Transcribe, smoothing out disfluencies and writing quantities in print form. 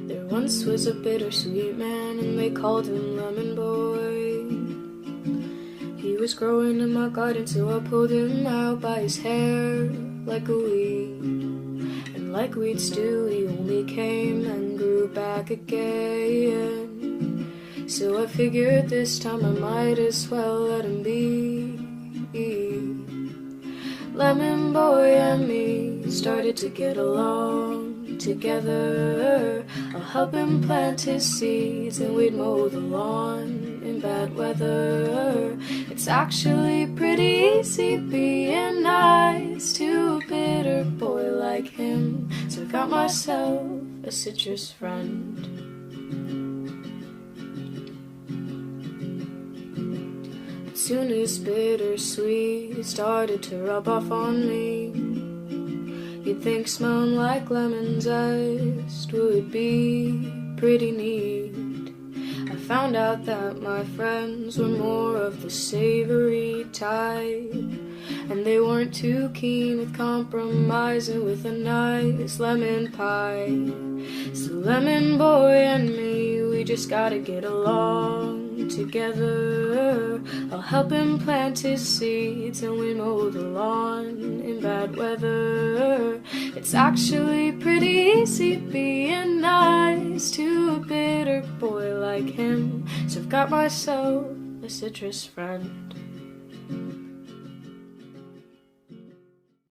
There once was a bittersweet man, and they called him Lemon Boy. He was growing in my garden, so I pulled him out by his hair like a weed. And like weeds do, he only came and grew back again. So I figured this time I might as well let him be. Lemon Boy and me started to get along together. I'll help him plant his seeds and we'd mow the lawn in bad weather. It's actually pretty easy being nice to a bitter boy like him. So I got myself a citrus friend. As soon as bittersweet started to rub off on me, you'd think smelling like lemon zest would be pretty neat. I found out that my friends were more of the savory type, and they weren't too keen with compromising with a nice lemon pie. So Lemon Boy and me, we just gotta get along together. I'll help him plant his seeds and we mow the lawn in bad weather. It's actually pretty easy being nice to a bitter boy like him. So I've got myself a citrus friend.